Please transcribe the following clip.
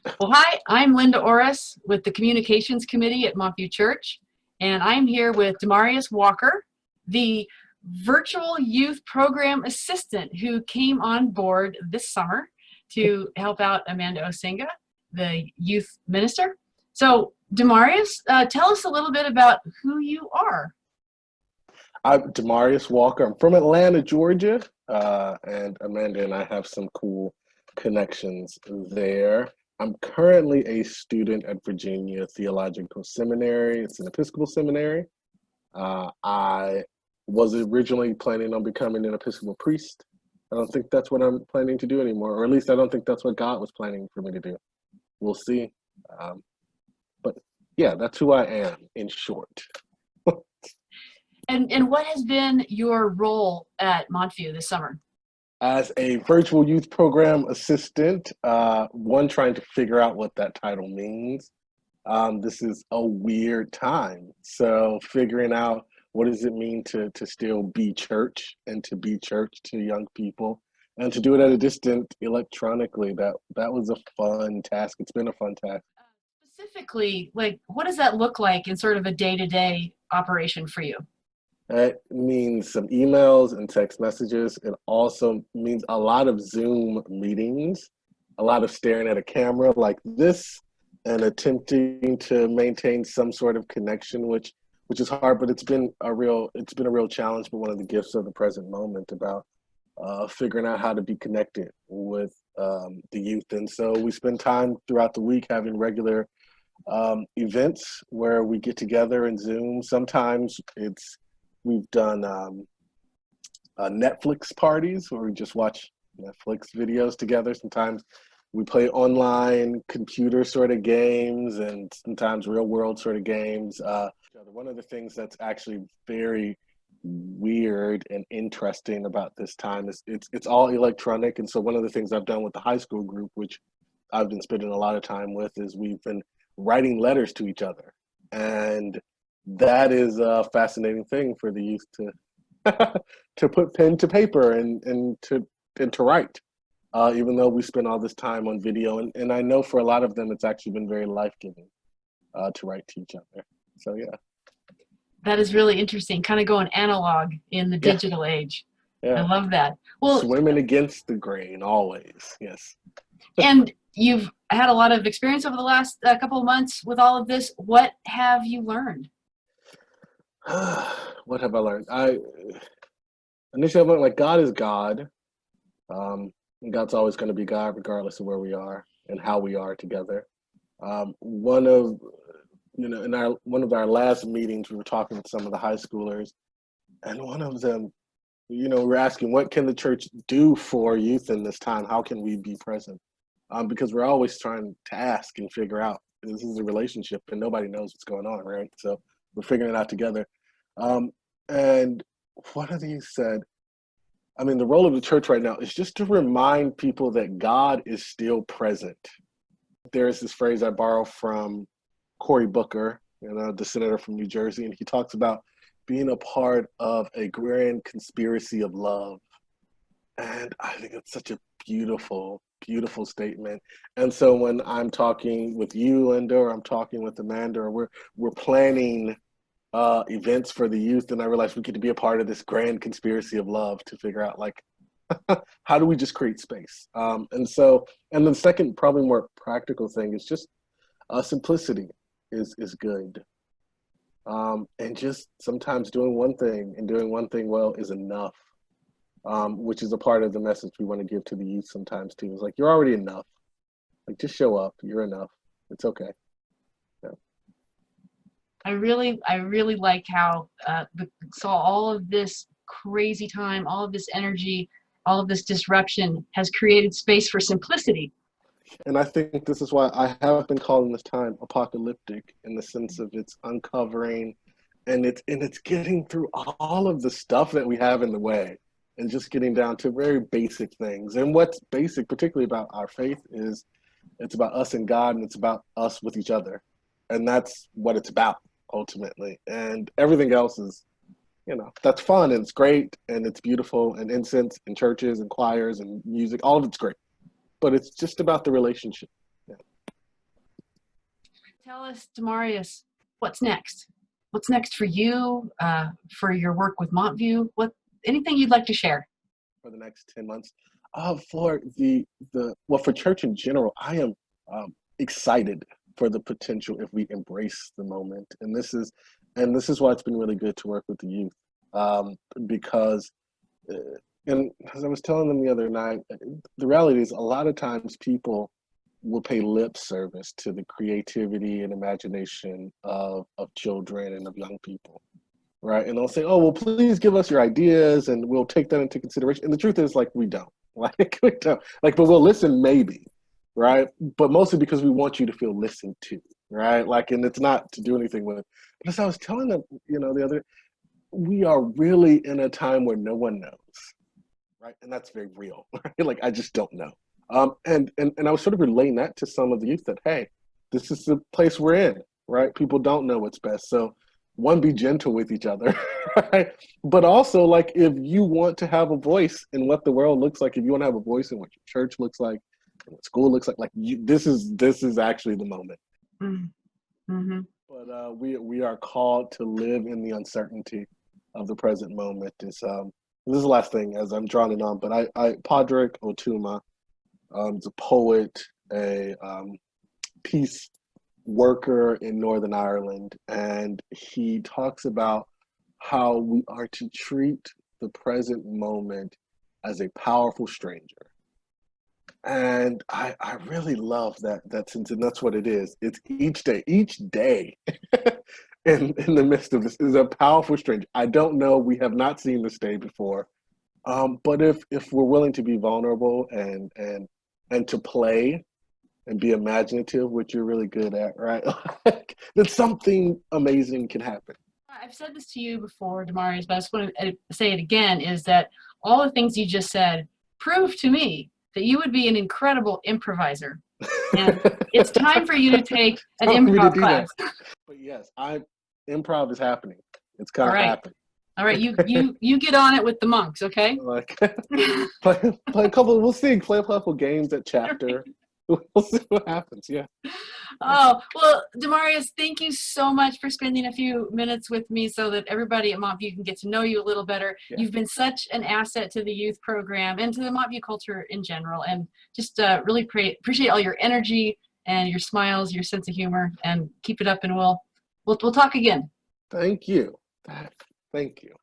Well, hi, I'm Linda Orris with the Communications Committee at Montview Church, and I'm here with Demarius Walker, the virtual youth program assistant who came on board this summer to help out Amanda Osinga, the youth minister. So, Demarius, tell us a little bit about who you are. I'm Demarius Walker. I'm from Atlanta, Georgia, and Amanda and I have some cool connections there. I'm currently a student at Virginia Theological Seminary. It's an Episcopal seminary. I was originally planning on becoming an Episcopal priest. I don't think that's what I'm planning to do anymore, or at least I don't think that's what God was planning for me to do. We'll see. Um, but yeah, that's who I am in short. And what has been your role at Montview this summer? As a virtual youth program assistant, one trying to figure out what that title means. This is a weird time. So figuring out what does it mean to still be church and to be church to young people and to do it at a distance electronically. That was a fun task. It's been a fun task. Specifically, like, what does that look like in sort of a day-to-day operation for you? It means some emails and text messages. It also means a lot of Zoom meetings, a lot of staring at a camera like this and attempting to maintain some sort of connection, which is hard, but it's been a real challenge, but one of the gifts of the present moment about figuring out how to be connected with the youth. And so we spend time throughout the week having regular events where we get together in Zoom. Sometimes we've done Netflix parties where we just watch Netflix videos together. Sometimes we play online computer sort of games and sometimes real world sort of games. One of the things that's actually very weird and interesting about this time is it's all electronic. And so one of the things I've done with the high school group, which I've been spending a lot of time with, is we've been writing letters to each other. And that is a fascinating thing for the youth to to put pen to paper and to write. Even though we spend all this time on video, and I know for a lot of them, it's actually been very life giving to write to each other. So yeah, That is really interesting, kind of going analog in the yeah, digital age. I yeah. love that. Well, Swimming against the grain always. Yes. and you've had a lot of experience over the last couple of months with all of this. What have you learned? What have I learned? I initially I learned like God is God. And God's always going to be God regardless of where we are and how we are together. One of in our one of our last meetings, we were talking with some of the high schoolers, and one of them, we're asking, what can the church do for youth in this time? How can we be present? Because we're always trying to ask and figure out. This is a relationship, and nobody knows what's going on, right? So we're figuring it out together. Um, and one of these said, I mean, the role of the church right now is just to remind people that God is still present. There is this phrase I borrow from Cory Booker, the senator from New Jersey, and he talks about being a part of a grand conspiracy of love. And I think it's such a beautiful, beautiful statement. And so when I'm talking with you, Linda, or I'm talking with Amanda, or we're planning events for the youth, and I realized we get to be a part of this grand conspiracy of love to figure out like how do we just create space. And the second, probably more practical thing is just simplicity is good. And just sometimes doing one thing and doing one thing well is enough. Which is a part of the message we want to give to the youth sometimes too. It's like you're already enough. Like just show up. You're enough. It's okay. Yeah. I really like how saw all of this crazy time, all of this energy, all of this disruption has created space for simplicity. And I think this is why I have been calling this time apocalyptic in the sense of it's uncovering and it's getting through all of the stuff that we have in the way and just getting down to very basic things. And what's basic, particularly about our faith, is it's about us and God and it's about us with each other. And that's what it's about ultimately. And everything else is, that's fun and it's great and it's beautiful and incense and churches and choirs and music, all of it's great. But it's just about the relationship. Yeah. Tell us, Demarius, what's next? What's next for you, for your work with Montview? Anything you'd like to share? For the next 10 months. For for church in general, I am excited for the potential if we embrace the moment. And this is why it's been really good to work with the youth, because and as I was telling them the other night, the reality is a lot of times people will pay lip service to the creativity and imagination of children and of young people, right? And they'll say, "Oh, well, please give us your ideas, and we'll take that into consideration." And the truth is, like, we don't, like, we don't, like, but we'll listen, maybe, right? But mostly because we want you to feel listened to, right? Like, and it's not to do anything with it. But as I was telling them, the other, we are really in a time where no one knows, right? And that's very real, right? Like, I just don't know. And I was sort of relaying that to some of the youth that, hey, this is the place we're in, right? People don't know what's best. So one, be gentle with each other, right? But also, like, if you want to have a voice in what the world looks like, if you want to have a voice in what your church looks like, and what school looks like this is actually the moment. Mm-hmm. But we are called to live in the uncertainty of the present moment. This is the last thing as I'm drawing it on, but I Padraig Otuma is a poet, a peace worker in Northern Ireland, and he talks about how we are to treat the present moment as a powerful stranger. And I really love that sense, and that's what it is. It's each day in the midst of this is a powerful stranger. I don't know, we have not seen this day before. But if we're willing to be vulnerable and to play and be imaginative, which you're really good at, right? Then something amazing can happen. I've said this to you before, Demarius, but I just want to say it again, is that all the things you just said prove to me that you would be an incredible improviser. And it's time for you to take an improv class. But yes, improv is happening. It's All gonna right. happen. All right, you get on it with the monks, okay? Like play a couple. We'll see. Play a couple games at chapter. We'll see what happens. Yeah. Oh, well, Demarius, thank you so much for spending a few minutes with me so that everybody at Montview can get to know you a little better. Yeah. You've been such an asset to the youth program and to the Montview culture in general, and just really appreciate all your energy and your smiles, your sense of humor, and keep it up, and we'll talk again. Thank you. Thank you.